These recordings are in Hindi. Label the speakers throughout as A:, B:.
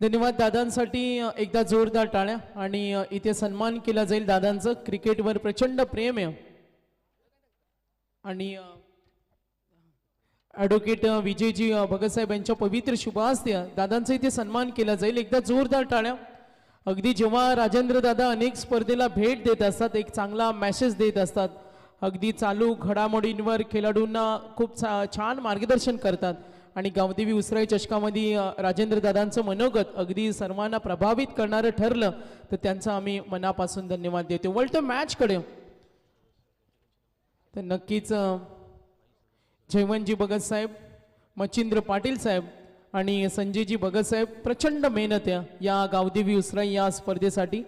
A: धन्यवाद दादांसाठी एकदा जोरदार टाळ्या आणि इथे सन्मान केला जाईल दादांचं क्रिकेटवर प्रचंड प्रेम आहे आणि ॲडव्होकेट विजयजी भगतसाहेब यांच्या पवित्र शुभास्त्या दादांचा इथे सन्मान केला जाईल एकदा जोरदार टाळ्या अगदी जेव्हा राजेंद्र दादा अनेक स्पर्धेला भेट देत असतात एक चांगला मेसेज देत असतात अगदी चालू घडामोडींवर खेळाडूंना खूप छान मार्गदर्शन करतात आणि गावदेवी उसराई चषकामध्ये राजेंद्र दादांचं मनोगत अगदी सर्वांना प्रभावित करणारं ठरलं तर त्यांचं आम्ही मनापासून धन्यवाद देतो वळतो मॅचकडे तर नक्कीच जयवंतजी भगत साहेब मच्छिंद्र पाटील साहेब आणि संजयजी भगत साहेब प्रचंड मेहनत आहे या गावदेवी उसराई या स्पर्धेसाठी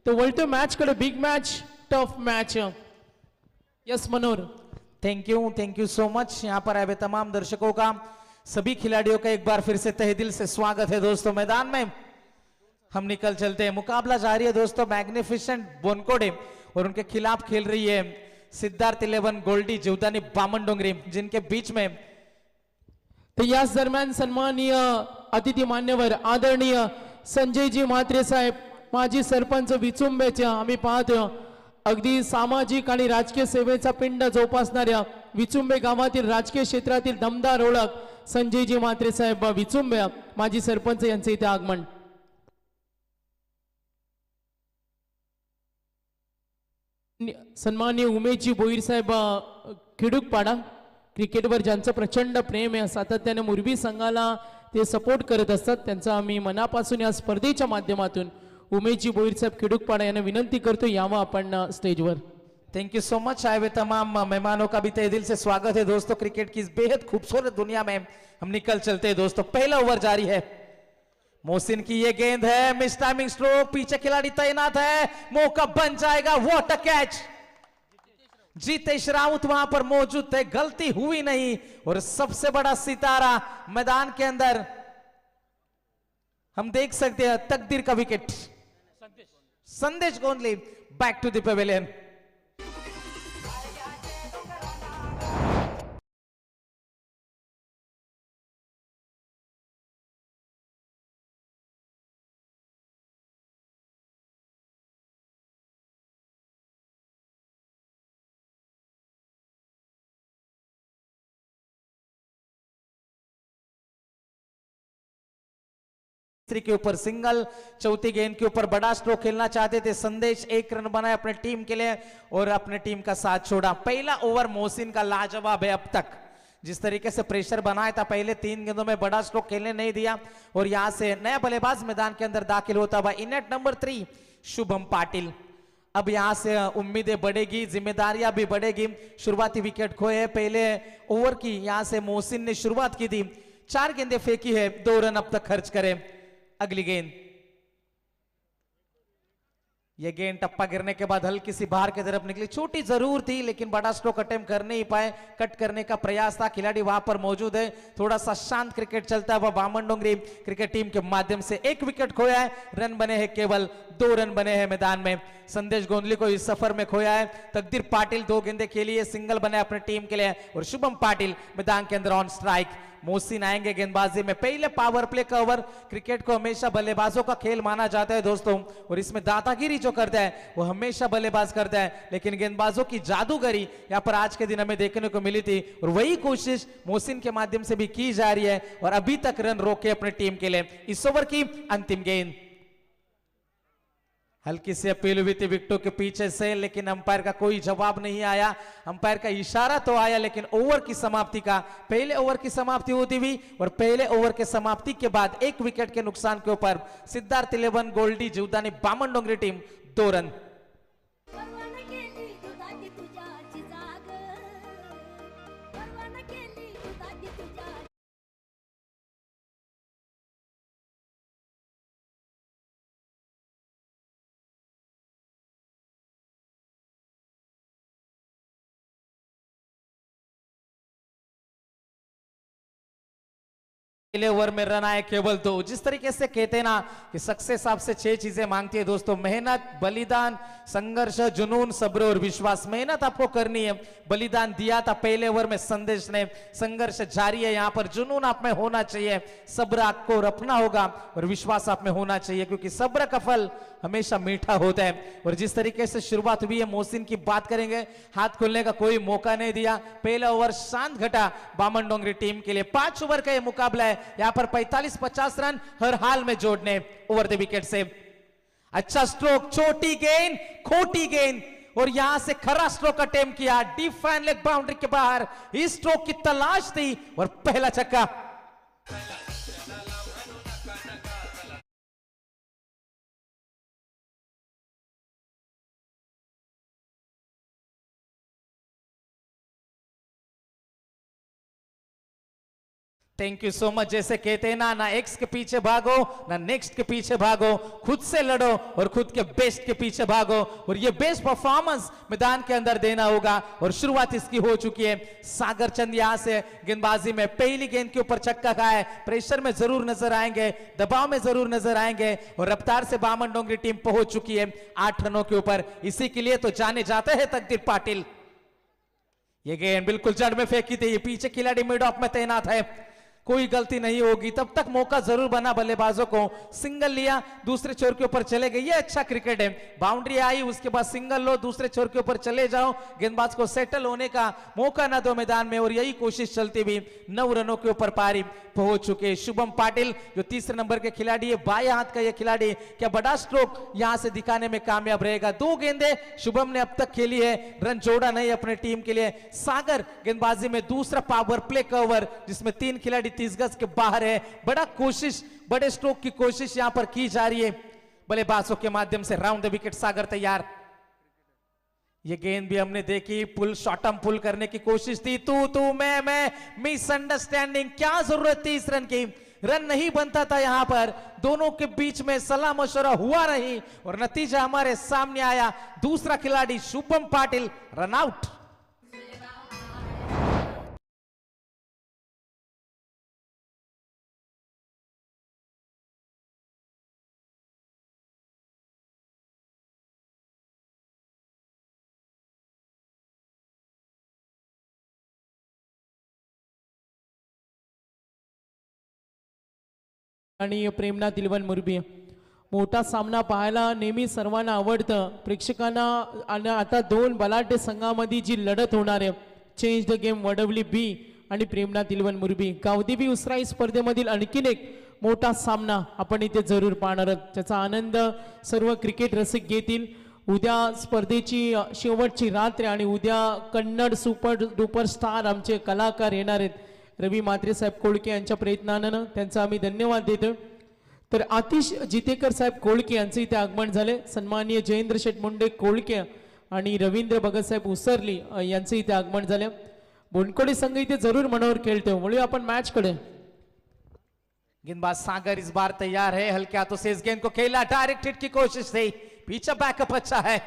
A: तो वळतो मॅचकडे big match tough match yes Manohar
B: thank you so much. यहाँ पर आए तमाम दर्शकों का सभी खिलाड़ियों का एक बार फिर से तहे दिल से स्वागत है दोस्तों। मैदान में हम निकल चलते हैं, मुकाबला जारी है दोस्तों। मैग्निफिसेंट बोनकोडे और उनके खिलाफ खेल रही है सिद्धार्थ 11 गोल्डी जीवदानी बामनडोंगरी, जिनके बीच में
A: तो याच दरम्यान सन्माननीय अतिथी मान्यवर आदरणीय संजयजी म्हात्रे साहेब माजी सरपंच विचुंबेच्या आम्ही पाहतो अगदी सामाजिक आणि राजकीय सेवेचा पिंड जोपासणाऱ्या विचुंबे गावातील राजकीय क्षेत्रातील दमदार ओळख संजयजी म्हात्रे साहेब विचुंबे माजी सरपंच यांचे इथे आगमन। सन्माननीय उमेशजी बोईर साहेब खिडूकपाडा क्रिकेटवर ज्यांचं प्रचंड प्रेम आहे सातत्याने मुरबी संघाला ते सपोर्ट करत असतात त्यांचा आम्ही मनापासून या स्पर्धेच्या माध्यमातून उमेशजी बोईर साहेब खिडूकपाडा यांना विनंती करतो यावं आपण स्टेजवर।
B: Thank you so much. आए हुए तमाम मेहमानों का भी तहे दिल से स्वागत है दोस्तों। क्रिकेट की इस बेहद खूबसूरत दुनिया में हम निकल चलते हैं दोस्तों। पहला ओवर जारी है, मोहसिन की ये गेंद है, मिस टाइमिंग स्ट्रोक, पीछे खिलाड़ी तैनात है, मौका बन जाएगा, what a catch. Jitesh Raut वहां पर मौजूद थे, गलती हुई नहीं और सबसे बड़ा सितारा मैदान के अंदर हम देख सकते हैं तकदीर का विकेट। संदेश गोंदली बैक टू द पेविलियन। के ऊपर सिंगल, चौथी गेंद के ऊपर बड़ा स्ट्रोक खेलना चाहते थे संदेश, एक रन बनाए अपने टीम के लिए और अपने टीम का साथ छोड़ा। पहला ओवर मोहसिन का लाजवाब है अब तक, जिस तरीके से प्रेशर बनाया था पहले 3 गेंदों में बड़ा स्ट्रोक खेलने नहीं दिया और यहां से नया बल्लेबाज मैदान के अंदर दाखिल होता हुआ इनेट नंबर 3 शुभम पाटिल। अब यहां से उम्मीदें बढ़ेगी, जिम्मेदारियां भी बढ़ेगी। शुरुआती विकेट खोए पहले ओवर की, यहां से मोहसिन ने शुरुआत की थी, 4 गेंदें फेंकी है, 2 रन अब तक खर्च करे। अगली गेंद, यह गेंद टप्पा गिरने के बाद हल्की सी बाहर की तरफ निकली, छोटी जरूर थी लेकिन बड़ा स्ट्रोक अटेम्प्ट कर नहीं पाए, कट करने का प्रयास था। खिलाड़ी वहां पर मौजूद है, थोड़ा सा शांत क्रिकेट चलता है। वह बामनडोंगरी क्रिकेट टीम के माध्यम से 1 विकेट खोया है, रन बने हैं केवल 2 रन बने हैं मैदान में। संदेश गोंदली को इस सफर में खोया है। तकदीर पाटिल 2 गेंदें खेली है, सिंगल बने अपने टीम के लिए और शुभम पाटिल मैदान के अंदर ऑन स्ट्राइक। मोहसिन आएंगे गेंदबाजी में। पहले पावर प्ले का ओवर, क्रिकेट को हमेशा बल्लेबाजों का खेल माना जाता है दोस्तों और इसमें दादागिरी जो करता है वो हमेशा बल्लेबाज करता है, लेकिन गेंदबाजों की जादूगरी यहाँ पर आज के दिन हमें देखने को मिली थी और वही कोशिश मोहसिन के माध्यम से भी की जा रही है और अभी तक रन रोके अपने टीम के लिए। इस ओवर की अंतिम गेंद, हल्की सी अपील हुई थी विकेटों के पीछे से, लेकिन अंपायर का कोई जवाब नहीं आया। अंपायर का इशारा तो आया लेकिन ओवर की समाप्ति का, पहले ओवर की समाप्ति होती हुई और पहले ओवर के समाप्ति के बाद 1 विकेट के नुकसान के ऊपर सिद्धार्थ 11 गोल्डी जीवदानी बामनडोंगरी टीम 2 रन पहले ओवर में रन आए केवल 2। जिस तरीके से कहते हैं ना कि सक्सेस आपसे 6 चीजें मांगती है दोस्तों, मेहनत, बलिदान, संघर्ष, जुनून, सब्र और विश्वास। मेहनत आपको करनी है, बलिदान दिया था पहले ओवर में संदेश ने, संघर्ष जारी है यहाँ पर, जुनून आप में होना चाहिए, सब्र आपको रखना होगा और विश्वास आप में होना चाहिए, क्योंकि सब्र का फल हमेशा मीठा होता है। और जिस तरीके से शुरुआत हुई है, मोहसिन की बात करेंगे, हाथ खोलने का कोई मौका नहीं दिया, पहला ओवर शांत घटा बामन डोंगरी टीम के लिए। 5 ओवर का यह मुकाबला है, यहां पर 45-50 रन हर हाल में जोड़ने ओवर द विकेट से। अच्छा स्ट्रोक, छोटी गेंद, खोटी गेंद, और यहां से खरा स्ट्रोक अटेम्प्ट किया, डीप फैन लेग बाउंड्री के बाहर, इस स्ट्रोक की तलाश थी और पहला छक्का। Thank you so much. जैसे कहते हैं ना एक्स के पीछे भागो, ना नेक्स्ट के पीछे भागो, खुद से लड़ो और खुद के बेस्ट के पीछे भागो, और ये बेस्ट परफॉर्मेंस मैदान के अंदर देना होगा। और शुरुआत इसकी हो चुकी है। सागर चंद यहां से गेंदबाजी में पहली गेंद के ऊपर छक्का खाए, प्रेशर में जरूर नजर आएंगे, दबाव में जरूर नजर आएंगे, और रफ्तार से बामन डोंगरी टीम पहुंच चुकी है 8 रनों के ऊपर। इसी के लिए तो जाने जाते हैं तकदीर पाटिल। ये गेंद बिल्कुल जड़ में फेंकी थी, ये पीछे खिलाड़ी मिड ऑफ में तैनात है, कोई गलती नहीं होगी, तब तक मौका जरूर बना बल्लेबाजों को। सिंगल लिया, दूसरे छोर के ऊपर चले गए, ये अच्छा क्रिकेट है। बाउंड्री आई, उसके बाद सिंगल लो, दूसरे छोर के ऊपर चले जाओ, गेंदबाज को सेटल होने का मौका ना दो मैदान में, और यही कोशिश चलती हुई 9 रनों के ऊपर पारी पहुंच चुके। शुभम पाटिल जो तीसरे नंबर के खिलाड़ी है, बाएं हाथ का ये खिलाड़ी, क्या बड़ा स्ट्रोक यहां से दिखाने में कामयाब रहेगा। 2 गेंदें शुभम ने अब तक खेली है, रन जोड़ा नहीं अपने टीम के लिए। सागर गेंदबाजी में दूसरा पावर प्ले का ओवर, जिसमें 3 खिलाड़ी 30 गज के बाहर है। बड़ा कोशिश, बड़े स्ट्रोक की कोशिश यहां पर की जा रही है बल्लेबाजों के माध्यम से। राउंड द विकेट सागर तैयार। ये गेंद भी हमने देखी, पुल शॉटम पुल करने की कोशिश थी, तू मैं मिसअंडरस्टैंडिंग, क्या जरूरत थी इस रन की, रन नहीं बनता था यहां पर, दोनों के बीच में सलाह मशवरा हुआ नहीं, और नतीजा हमारे सामने आया। दूसरा खिलाड़ी शुभम पाटिल रन आउट।
A: आणि प्रेमना दिलवन मुरबी, मोठा सामना पाहायला नेहमी सर्वांना आवडतं प्रेक्षकांना। आणि आता 2 बलाढ्य संघामध्ये जी लढत होणार आहे, change the game Vadavali B आणि प्रेमना दिलवन मुरबी, गावदेवी उसराई स्पर्धेमधील आणखीन एक मोठा सामना आपण इथे जरूर पाहणार आहोत, ज्याचा आनंद सर्व क्रिकेट रसिक घेतील। उद्या स्पर्धेची शेवटची रात्र आणि उद्या कन्नड सुपर डुपर स्टार आमचे कलाकार येणार आहेत, रवी म्हात्रे साहेब कोळके यांच्या प्रयत्नानं, त्यांचा आम्ही धन्यवाद देतो। तर आतिश जितेकर साहेब कोळके यांचे इथे आगमन झाले, सन्माननीय जयेंद्र शेठ मुंडे कोळके आणि रवींद्र भगत साहेब उसरली यांचे इथे आगमन झाले। बोनकोडी संघ इथे जरूर मनोर खेळतो, वळूया आपण मैच कडे।
B: गेंदबाज सागर इस बार तैयार है, हल्के हाथों से इस गेंद को खेला, डायरेक्ट हिट की कोशिश थी, पीछे बैकअप अच्छा है,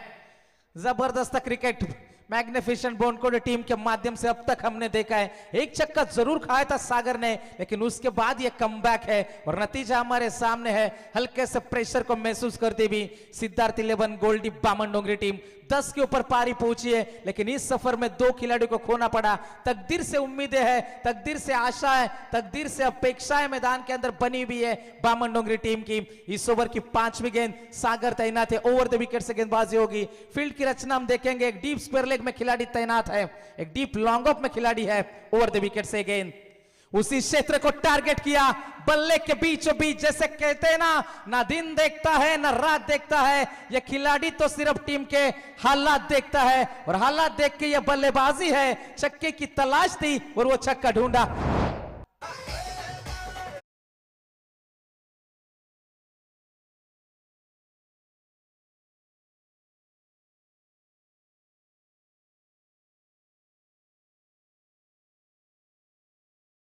B: जबरदस्त क्रिकेट मैग्निफिसेंट बोनकोड टीम के माध्यम से अब तक हमने देखा है। एक छक्का जरूर खाया था सागर ने, लेकिन उसके बाद ये कमबैक है और नतीजा हमारे सामने है। हल्के से प्रेशर को महसूस करती भी सिद्धार्थ 11 गोल्डी बामन डोंगरी टीम 10 के ऊपर पारी पहुंची है, लेकिन इस सफर में 2 खिलाड़ियों को खोना पड़ा। तकदीर से उम्मीदें हैं, तकदीर से आशा है, तकदीर से अपेक्षाएं मैदान के अंदर बनी हुई है बामन डोंगरी टीम की। इस ओवर की 5वीं गेंद सागर तैनात है, ओवर द विकेट से गेंदबाजी होगी। फील्ड की रचना हम देखेंगे, एक डीप स्क्वायर लेग में खिलाड़ी तैनात है, एक डीप लॉन्ग ऑफ में खिलाड़ी है। ओवर द विकेट से गेंद उसी क्षेत्र को टारगेट किया, बल्ले के बीचों बीच, जैसे कहते हैं ना दिन देखता है ना रात देखता है, यह खिलाड़ी तो सिर्फ टीम के हालात देखता है, और हालात देख के यह बल्लेबाजी है। छक्के की तलाश थी और वो छक्का ढूंढा।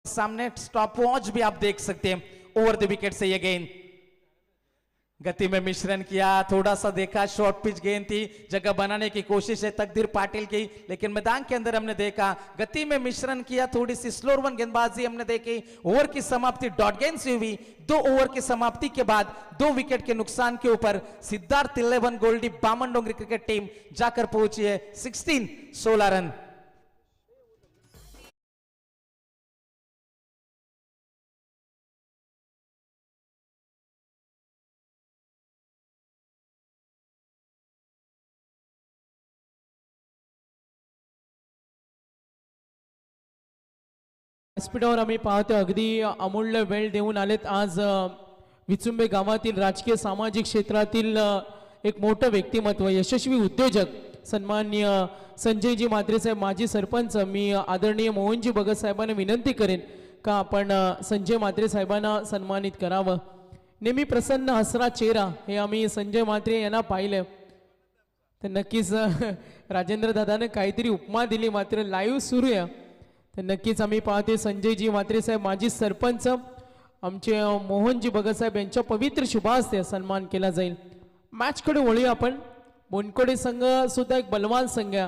B: सामने स्टॉप वॉच भी आप देख सकते हैं। ओवर द विकेट से यह गेंद गति में मिश्रण किया, थोड़ा सा देखा, शॉर्ट पिच गेंद थी, जगह बनाने की कोशिश है तकदीर पाटिल की, लेकिन मैदान के अंदर हमने देखा गति में मिश्रण किया, थोड़ी सी स्लोर वन गेंदबाजी हमने देखी। ओवर की समाप्ति डॉट गेंद से हुई। 2 ओवर की समाप्ति के बाद 2 विकेट के नुकसान के ऊपर सिद्धार्थ 11 गोल्डी बामन डोंगरी क्रिकेट टीम जाकर पहुंची है 16 रन।
A: व्यासपीठावर आम्ही पाहतो अगदी अमूल्य वेळ देऊन आलेत आज विचुंबे गावातील राजकीय सामाजिक क्षेत्रातील एक मोठं व्यक्तिमत्व, यशस्वी उद्योजक सन्माननीय संजयजी म्हात्रे साहेब, माजी सरपंच। मी आदरणीय मोहनजी भगत साहेबांना विनंती करेन का आपण संजय म्हात्रे साहेबांना सन्मानित करावं। नेहमी प्रसन्न हसरा चेहरा हे आम्ही संजय म्हात्रे यांना पाहिलं, तर नक्कीच राजेंद्र दादाने काहीतरी उपमा दिली, मात्र लाईव्ह सुरू आहे, तर नक्कीच आम्ही पाहते संजयजी म्हात्रे साहेब माजी सरपंच आमचे मोहनजी भगत साहेब यांच्या पवित्र शुभास्ते सन्मान केला जाईल। मॅचकडे वळूया आपण। बोनकोडे संघ सुद्धा एक बलवान संघ आहे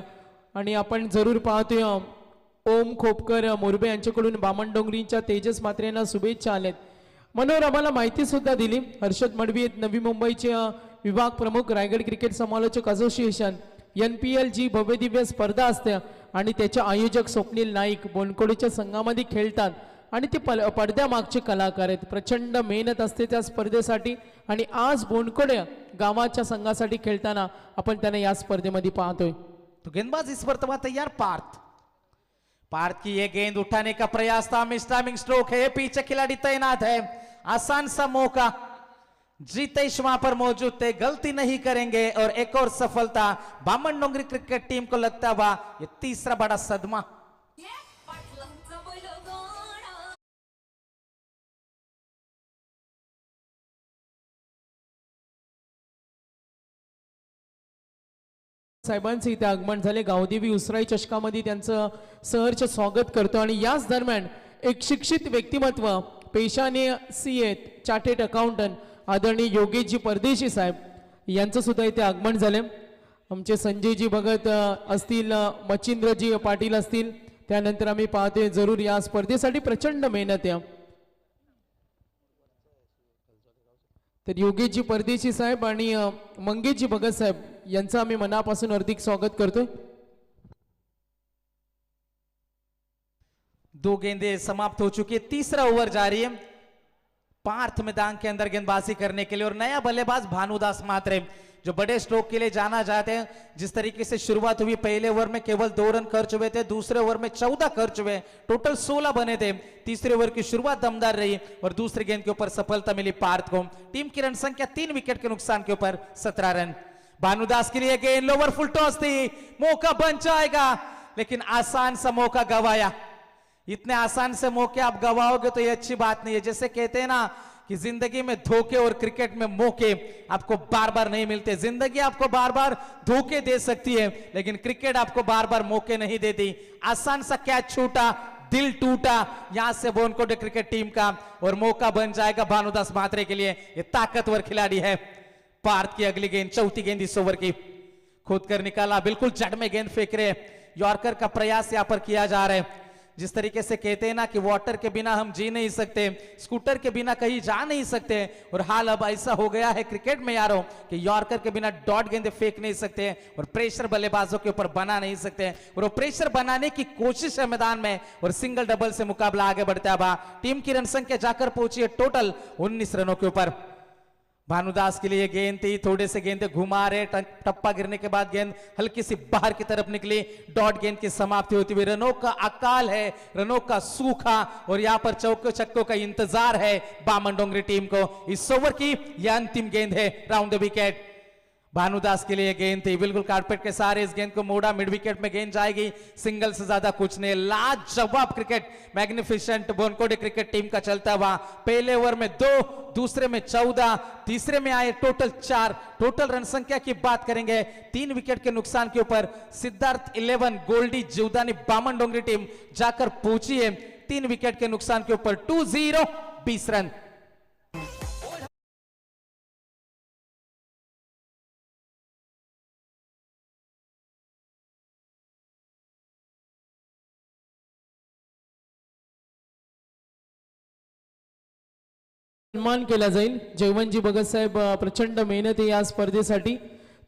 A: आणि आपण जरूर पाहतोय ओम खोपकर मोरबे यांच्याकडून बामन डोंगरींच्या तेजस म्हात्रे यांना शुभेच्छा आल्यात। मनोहर आम्हाला माहिती सुद्धा दिली। हर्षद मडवी नवी मुंबईचे विभाग प्रमुख, रायगड क्रिकेट समालोचक असोसिएशन, NPL जी भव्य दिव्य स्पर्धा असते आणि त्याचे आयोजक स्वप्नील नाईक बोनकोडेच्या संघामध्ये खेळतात आणि ते पडद्यामागचे कलाकार आहेत। प्रचंड मेहनत असते त्या स्पर्धेसाठी आणि आज बोनकोडे गावाच्या संघासाठी खेळताना आपण त्यांना या स्पर्धेमध्ये पाहतोय।
B: तो गेंदबाज इस पर तैयार। पार्थ की ये गेंद उठाने का प्रयास था, मिस टाइमिंग स्ट्रोक है, पीछे खिलाड़ी तैनात है, आसान सा मौका, जीतेश वहां पर मौजूद थे, गलती नहीं करेंगे और एक और सफलता बामन डोंगरी क्रिकेट टीम को लगता हुआ ये तीसरा बड़ा सदमा।
A: साहेबांचे इथे आगमन झाले। गावदेवी उसराई चषकामध्ये त्यांचं सहर्ष स्वागत करतो आणि याच दरम्यान एक शिक्षित व्यक्तिमत्व, पेशाने CA चार्टर्ड अकाउंटंट आदरणीय योगेशजी परदेशी साहेब यांचं सुद्धा इथे आगमन झाले। आमचे संजयजी भगत असतील, मच्छिंद्रजी पाटील असतील, त्यानंतर आम्ही पाहतोय जरूर या स्पर्धेसाठी प्रचंड मेहनत आहे। तर योगेशजी परदेशी साहेब आणि मंगेशजी भगत साहेब यांचं आम्ही मनापासून हार्दिक स्वागत करतोय।
B: 2 गेंदें समाप्त हो चुकी है, तीसरा ओवर जारी है। पार्थ मैदान के अंदर गेंदबाजी करने के लिए और नया बल्लेबाज भानुदास म्हात्रे जो बड़े स्ट्रोक के लिए जाना चाहते हैं। जिस तरीके से शुरुआत हुई, पहले ओवर में केवल 2 रन खर्च हुए थे, दूसरे ओवर में 14 खर्च हुए, टोटल 16 बने थे। तीसरे ओवर की शुरुआत दमदार रही और दूसरी गेंद के ऊपर सफलता मिली पार्थ को। टीम की रन संख्या 3 विकेट के नुकसान के ऊपर 17 रन। भानुदास के लिए गेंद लोवर फुल टॉस थी, मौका बन जाएगा, लेकिन आसान सा मौका गवाया। इतने आसान से मौके आप गवाओगे तो ये अच्छी बात नहीं है। जैसे कहते हैं ना कि जिंदगी में धोखे और क्रिकेट में मौके आपको बार बार नहीं मिलते। जिंदगी आपको बार बार धोखे दे सकती है, लेकिन क्रिकेट आपको बार बार मौके नहीं देती। आसान सा कैच छूटा, दिल टूटा यहां से बोनकोडे क्रिकेट टीम का और मौका बन जाएगा भानुदास म्हात्रे के लिए। ये ताकतवर खिलाड़ी है। पार्थ की अगली गेंद, चौथी गेंद इस ओवर की, खोद कर निकाला, बिल्कुल जड़ में गेंद फेंक रहे। यॉर्कर का प्रयास यहां पर किया जा रहा है। जिस तरीके से कहते हैं ना कि वाटर के बिना हम जी नहीं सकते, स्कूटर के बिना कहीं जा नहीं सकते, और हाल अब ऐसा हो गया है क्रिकेट में यारों कि यॉर्कर के बिना डॉट गेंदे फेंक नहीं सकते और प्रेशर बल्लेबाजों के ऊपर बना नहीं सकते, और वो प्रेशर बनाने की कोशिश है मैदान में और सिंगल डबल से मुकाबला आगे बढ़ता है। टीम की रन संख्या जाकर पहुंची है टोटल 19 रनों के ऊपर। भानुदास के लिए गेंद थी, थोड़े से गेंदे घुमा रहे, टप्पा गिरने के बाद गेंद हल्की सी बाहर की तरफ निकली। डॉट गेंद की समाप्ति होती हुई, रनों का अकाल है, रनों का सूखा, और यहां पर चौके छक्कों का इंतजार है बामन डोंगरी टीम को। इस ओवर की यह अंतिम गेंद है राउंड द विकेट। भानुदास के लिए गेंद थी, बिल्कुल कारपेट के सारे इस गेंद को मोड़ा, मिड विकेट में गेंद जाएगी, सिंगल से ज्यादा कुछ नहीं। लाजवाब क्रिकेट, मैग्निफिसेंट बोनकोडे क्रिकेट टीम का चलता हुआ। पहले ओवर में 2, दूसरे में 14, तीसरे में आए टोटल 4। टोटल रन संख्या की बात करेंगे 3 विकेट के नुकसान के ऊपर सिद्धार्थ 11 गोल्डी जीवदानी बामन डोंगरी टीम जाकर पहुंची है 3 विकेट के नुकसान के ऊपर 2-0 20 रन।
A: सन्मान केला जाईल. जयवंतजी भगत साहेब प्रचंड मेहनत आहे या स्पर्धेसाठी.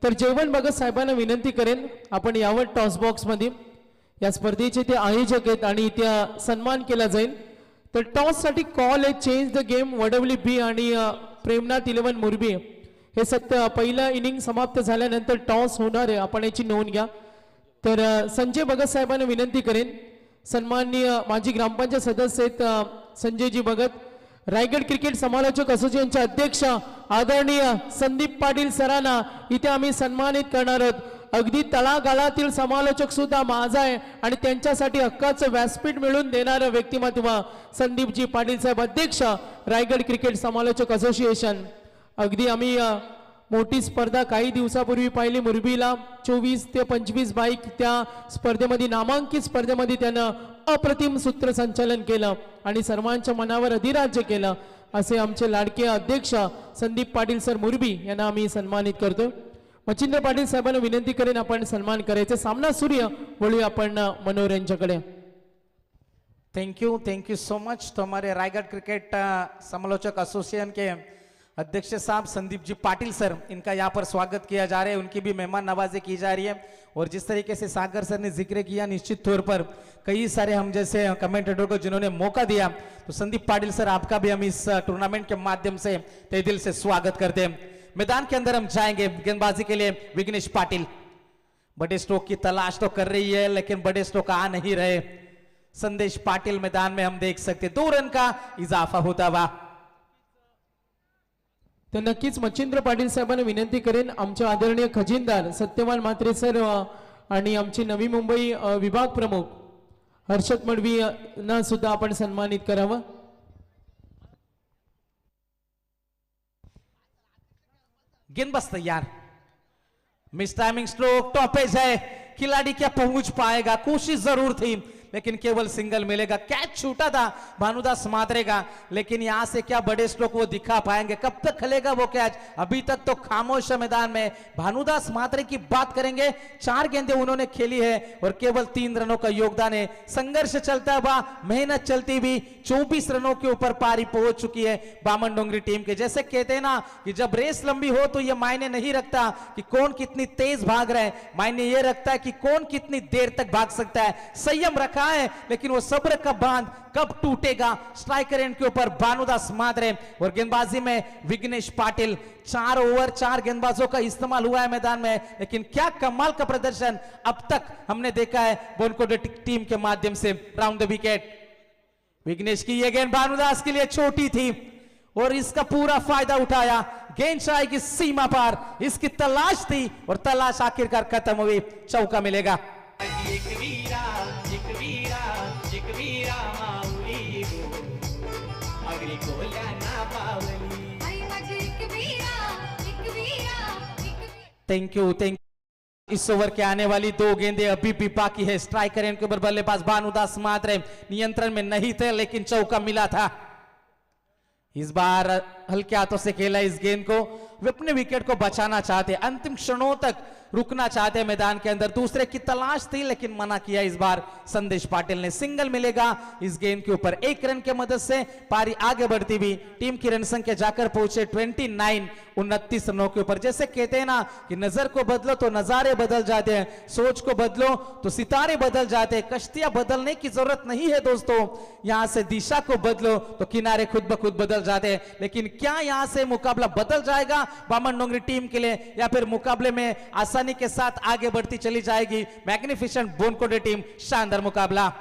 A: तर जयवंत भगत साहेबांना विनंती करेन आपण यावर टॉस बॉक्स मध्ये या स्पर्धेचे ते आयोजक आहेत आणि त्या सन्मान केला जाईल. तर टॉस साठी कॉल आहे change the game Vadavali B आणि प्रेमनाथ 11 मुरबी हे सत्य पहिला इनिंग समाप्त झाल्यानंतर टॉस होणार आहे. आपण याची नोंद घ्या. तर संजय भगत साहेबांना विनंती करेन. सन्माननीय माजी ग्रामपंचायत सदस्य आहेत संजयजी भगत, रायगड क्रिकेट समालोचक असोसिएशनचे अध्यक्ष आदरणीय संदीप पाटील सरांना इथे आम्ही सन्मानित करणार आहोत. अगदी तळागाळातील समालोचक सुद्धा माझा आहे आणि त्यांच्यासाठी हक्काचं व्यासपीठ मिळून देणारं व्यक्तिमत्व संदीपजी पाटील साहेब, अध्यक्ष रायगड क्रिकेट समालोचक असोसिएशन. अगदी आम्ही मोठी स्पर्धा काही दिवसापूर्वी पाहिली. मुरबीला 24 ते 25 बाईक त्या स्पर्धेमध्ये नामांकित स्पर्धेमध्ये त्यानं अप्रतिम सूत्रसंचालन केलं आणि सर्वांच्या मनावर अधिराज्य केलं. असे आमचे लाडके अध्यक्ष संदीप पाटील सर मुरबी यांना आम्ही सन्मानित करतो. मच्छिंद्र पाटील साहेबांना विनंती करेन आपण सन्मान करायचे. सामना सूर्य वळूया आपण मनोरंजनाकडे.
B: Thank you so much. तो हमारे रायगढ़ क्रिकेट समालोचक एसोसिएशन के अध्यक्ष साहब संदीप जी पाटिल सर, इनका यहाँ पर स्वागत किया जा रहा है. उनकी भी मेहमान नवाजी की जा रही है. और जिस तरीके से सागर सर ने जिक्र किया, निश्चित तौर पर कई सारे हम जैसे कमेंटेटर को जिन्होंने मौका दिया, तो संदीप पाटिल सर आपका भी हम इस टूर्नामेंट के माध्यम से तहे दिल से स्वागत करते हैं. मैदान के अंदर हम जाएंगे गेंदबाजी के लिए. विघ्नेश पाटिल बड़े स्ट्रोक की तलाश तो कर रही है लेकिन बड़े स्ट्रोक आ नहीं रहे. संदेश पाटिल मैदान में हम देख सकते 2 रन का इजाफा होता हुआ.
A: तर नक्कीच मच्छिंद्र पाटील साहेबांना विनंती करेन आमचे आदरणीय खजिनदार सत्यवान म्हात्रे सर आणि आमचे नवी मुंबई विभाग प्रमुख हर्षद मडवी ना सुद्धा आपण सन्मानित करावं.
B: गेंदबाज तैयार. मिस टाइमिंग स्ट्रोक, टॉपेज है. खिलाड़ी क्या पहुंच पाएगा? कोशिश जरूर थी लेकिन केवल सिंगल मिलेगा. कैच छूटा था भानुदास मात्रे का, लेकिन यहां से क्या बड़े स्ट्रोक वो दिखा पाएंगे? कब तक खेलेगा वो कैच? अभी तक तो खामोश है मैदान में. भानुदास मात्रे की बात करेंगे. 4 गेंदें उन्होंने खेली है और केवल 3 रनों का योगदान है. संघर्ष चलता हुआ, मेहनत चलती हुई 24 रनों के ऊपर पारी पहुंच चुकी है बामन डोंगरी टीम के. जैसे कहते हैं ना कि जब रेस लंबी हो तो यह मायने नहीं रखता कि कौन कितनी तेज भाग रहा है, मायने यह रखता है कि कौन कितनी देर तक भाग सकता है. संयम रखा है लेकिन वो सब्र का बांध कब टूटेगा? स्ट्राइकर एंड के ऊपर भानुदास मात्रे और गेंदबाजी में विघ्नेश पाटिल. 4 ओवर 4 गेंदबाजों का इस्तेमाल हुआ है मैदान में, लेकिन क्या कमाल का प्रदर्शन अब तक हमने देखा है बोनकोडे टीम के माध्यम से. Round the wicket. विघ्नेश की यह गेंद भानुदास के लिए छोटी थी और इसका पूरा फायदा उठाया. गेंद जाएगी सीमा पार, इसकी तलाश थी और तलाश आखिरकार खत्म हुई. चौका मिलेगा. Thank you. इस ओवर के आने वाली 2 गेंदें अभी भी बाकी है. स्ट्राइकर एंड के ऊपर बल्लेबाज भानुदास मात्रे नियंत्रण में नहीं थे लेकिन चौका मिला था. इस बार हल्के हाथों से खेला इस गेंद को. वे अपने विकेट को बचाना चाहते, अंतिम क्षणों तक रुकना चाहते मैदान के अंदर. दूसरे की तलाश थी लेकिन मना किया इस बार संदेश पाटिल ने. सिंगल मिलेगा इस गेंद के ऊपर. 1 रन के मदद से पारी आगे बढ़ती हुई. टीम की रन संख्या जाकर पहुंचे 29 रनों के ऊपर. जैसे कहते हैं ना कि नजर को बदलो तो नजारे बदल जाते हैं, सोच को बदलो तो सितारे बदल जाते हैं. कश्तियां बदलने की जरूरत नहीं है दोस्तों, यहां से दिशा को बदलो तो किनारे खुद ब खुद बदल जाते हैं. लेकिन क्या यहां से मुकाबला बदल जाएगा बामन डोंगरी टीम के लिए, या फिर मुकाबले में आसानी के साथ आगे बढ़ती चली जाएगी मैग्निफिसेंट बोनकोडे टीम? शानदार मुकाबला.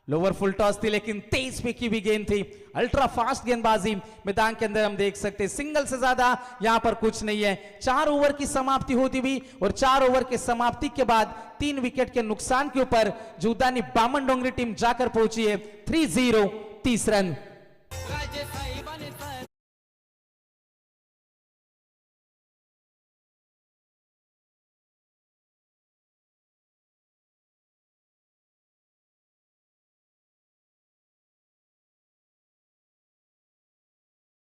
B: लोअर फुल टॉस थी लेकिन तेज फेंकी हुई गेंद थी. अल्ट्रा फास्ट गेंदबाजी मैदान के अंदर हम देख सकते हैं. सिंगल से ज्यादा यहां पर कुछ नहीं है. 4 ओवर की समाप्ति होती हुई और 4 ओवर के समाप्ति के बाद 3 विकेट के नुकसान के ऊपर जुदानी बामन डोंगरी टीम जाकर पहुंची है 3-0 30 रन.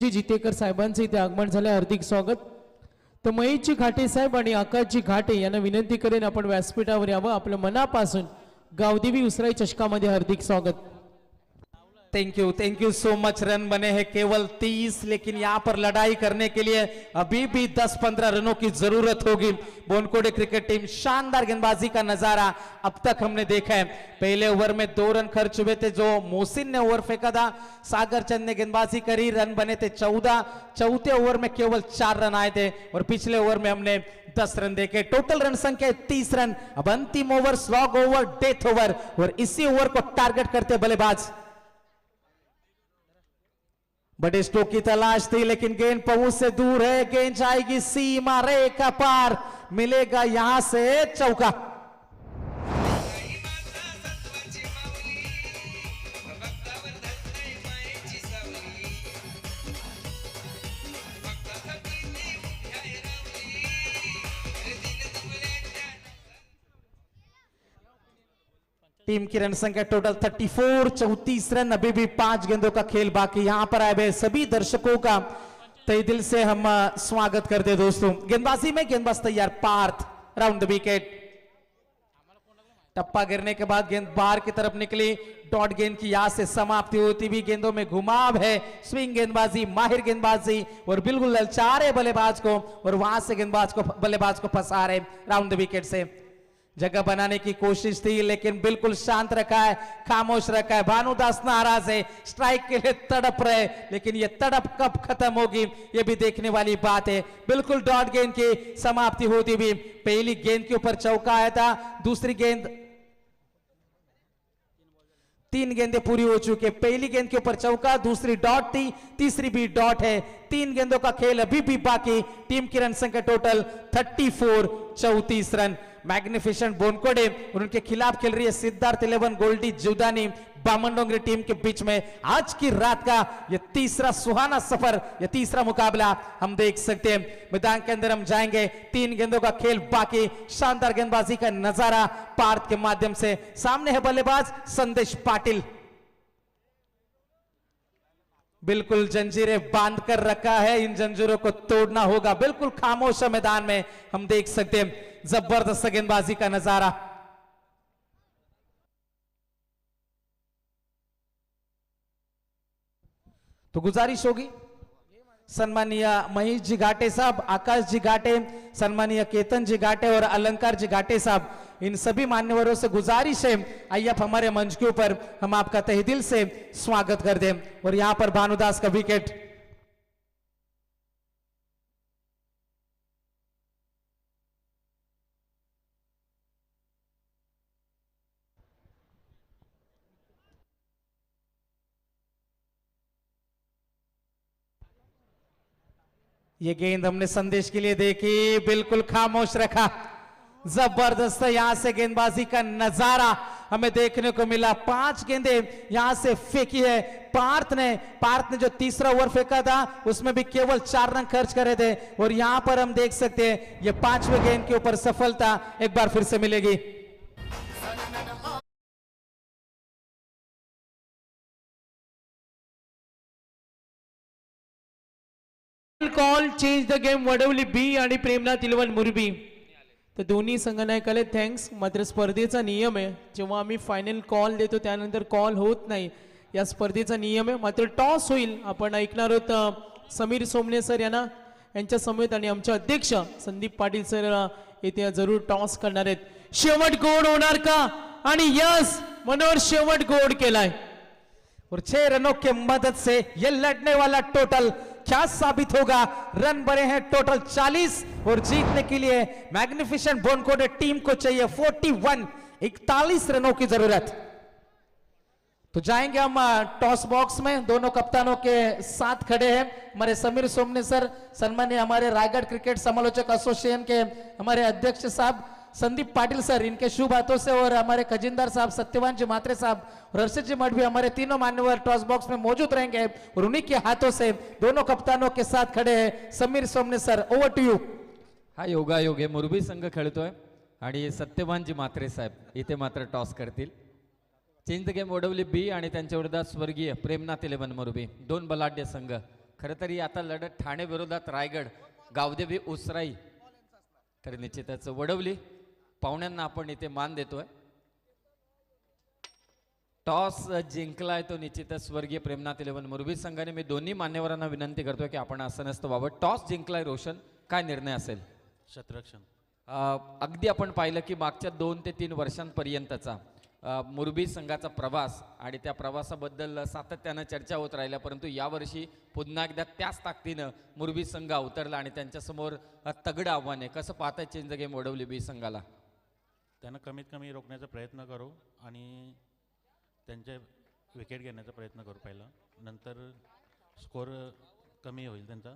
A: जितेकर साहेबांचे इथे आगमन झाले, हार्दिक स्वागत. तर महेशजी घाटे साहेब आणि आकाशजी घाटे यांना विनंती करेन आपण व्यासपीठावर यावं. आपलं मनापासून गावदेवी उसराई चषकामध्ये हार्दिक स्वागत.
B: Thank you so much. Run बने हैं केवल 30, लेकिन यहाँ पर लड़ाई करने के लिए अभी भी 10-15 रनों की जरूरत होगी। बोनकोडे क्रिकेट टीम शानदार गेंदबाजी का नजारा अब तक हमने देखा है। पहले ओवर में 2 रन खर्च हुए थे जो मोहसिन ने ओवर फेंका था, सागर चंद ने गेंदबाजी करी, रन बने थे 14। चौथे ओवर में केवल 4 रन आए थे और पिछले ओवर में हमने 10 रन देखे। टोटल रन संख्या 30 रन। अब अंतिम over slog over, death over, और इसी ओवर को टारगेट करते बल्लेबाज। बड़े स्ट्रोक की तलाश थी लेकिन गेंद पहुंच से दूर है। गेंद जाएगी सीमा रेखा पार, मिलेगा यहां से चौका। टीम की रन संख्या टोटल 34, 34 रन। अभी भी 5 गेंदों का खेल बाकी। यहां पर आए हुए सभी दर्शकों का तहे दिल से हम स्वागत करते हैं दोस्तों। गेंदबाजी में गेंदबाज तैयार, पार्थ राउंड द विकेट। टप्पा गिरने के बाद गेंद बाहर की तरफ निकली। डॉट गेंद की यहां से समाप्ति होती भी। गेंदों में घुमाव है, स्विंग गेंदबाजी, माहिर गेंदबाजी, और बिल्कुल ललचा रहे बल्लेबाज को और वहां से बल्लेबाज को फंसा रहे राउंड द विकेट से। जगह बनाने की कोशिश थी लेकिन बिल्कुल शांत रखा है, खामोश रखा है। भानुदास नाराज है, स्ट्राइक के लिए तड़प रहे, लेकिन ये तड़प कब खत्म होगी ये भी देखने वाली बात है। बिल्कुल डॉट गेंद की समाप्ति होती भी। पहली गेंद के ऊपर चौका आया था, दूसरी गेंद, 3 गेंदें पूरी हो चुकी है। पहली गेंद के ऊपर चौका, दूसरी डॉट थी, तीसरी भी डॉट है। 3 गेंदों का खेल अभी भी बाकी। टीम की रन संख्या टोटल 34, 34 रन। मैग्निफिसेंट बोनकोडे और उनके खिलाफ खेल रही है सिद्धार्थ 11 गोल्डी जुदानी बामनडोंगरी टीम के बीच में आज की रात का यह तीसरा सुहाना सफर, यह तीसरा मुकाबला हम देख सकते हैं। मैदान के अंदर हम जाएंगे, 3 गेंदों का खेल बाकी। शानदार गेंदबाजी का नजारा पार्थ के माध्यम से। सामने है बल्लेबाज संदेश पाटिल, बिल्कुल जंजीरें बांध कर रखा है, इन जंजीरों को तोड़ना होगा। बिल्कुल खामोश मैदान में हम देख सकते हैं जबरदस्त गेंदबाजी का नजारा। तो गुजारिश होगी सन्माननीय महेश जी घाटे साहब, आकाश जी घाटे, सन्माननीय केतन जी घाटे और अलंकार जी घाटे साहब, इन सभी मान्यवरों से गुजारिश है आइए आप हमारे मंच के ऊपर हम आपका तहे दिल से स्वागत कर दें। और यहां पर भानुदास का विकेट, ये गेंद हमने संदेश के लिए देखी, बिल्कुल खामोश रखा। जबरदस्त यहां से गेंदबाजी का नजारा हमें देखने को मिला। 5 गेंदें यहां से फेंकी है पार्थ ने जो तीसरा ओवर फेंका था उसमें भी केवल 4 रन खर्च करे थे। और यहां पर हम देख सकते हैं ये 5वें गेंद के ऊपर सफलता एक बार फिर से मिलेगी।
A: Call change the game Vadavali B आणि प्रेमनाथ 11 मुरबी। तर दोन्ही संघनायकाला थँक्स। मात्र स्पर्धेचा नियम आहे, जेव्हा आम्ही फायनल कॉल देतो त्यानंतर कॉल होत नाही, या स्पर्धेचा नियम आहे। मात्र टॉस होईल, आपण ऐकणार आहोत समीर सोमने सर यांच्या समेत आणि आमचे अध्यक्ष संदीप पाटील सर येथे जरूर टॉस करणार आहेत। शेवट गोड होणार का? आणि यस, मनोहर शेवट गोड केलाय
B: और 6 रनों के मदद से ये लड़ने वाला टोटल क्या साबित होगा। रन बने हैं टोटल 40 और जीतने के लिए मैग्निफिसेंट बोनकोडे टीम को चाहिए 41 रनों की जरूरत। तो जाएंगे हम टॉस बॉक्स में, दोनों कप्तानों के साथ खड़े हैं हमारे समीर सोमने सर, सम्मानीय हमारे रायगढ़ क्रिकेट समालोचक एसोसिएशन के हमारे अध्यक्ष साहब संदीप पाटिल सर, इनके शुभ हाथों से, और हमारे खजिंदार साहब सत्यवान जी मात्रे साहब और हर्षित जी मठ भी, हमारे तीनों मान्यवर टॉस बॉक्स में मौजूद रहेंगे और उन्हीं के हाथों से दोनों कप्तानों के साथ खड़े हैं Sameer Somne sir, over to you.
C: हा योगायोग आहे, मुरबी संघ खेळतोय आणि सत्यवानजी मात्रे साहेब इथे मात्र टॉस करतील। चेंज द गेम ओडवली बी आणि त्यांच्या विरोधात स्वर्गीय प्रेमनाथ 11 मुरबी, 2 बलाढ्य संघ। खरं तर ही आता लढत ठाणे विरोधात रायगड, गावदेवी उसराई, तर निश्चितच वडवली पाहुण्यांना आपण इथे मान देतोय। टॉस जिंकलाय तो निश्चितच स्वर्गीय प्रेमनाथ इलेव्हन मुरबी संघाने. मी दोन्ही मान्यवरांना विनंती करतोय की आपण असं नसतं व्हावं. टॉस जिंकलाय रोशन, काय निर्णय असेल?
D: क्षेत्ररक्षण.
C: अगदी आपण पाहिलं की मागच्या 2 ते 3 वर्षांपर्यंतचा मुरबी संघाचा प्रवास आणि त्या प्रवासाबद्दल सातत्यानं चर्चा होत राहिल्या, परंतु यावर्षी पुन्हा एकदा त्याच ताकदीनं मुरबी संघ अवतरला आणि त्यांच्यासमोर तगडं आव्हान आहे. कसं पाहताय change the game Vadavali B संघाला?
D: त्यांना कमीत कमी रोखण्याचा प्रयत्न करू आणि त्यांचे विकेट घेण्याचा प्रयत्न करू पहिला, नंतर स्कोर कमी होईल त्यांचा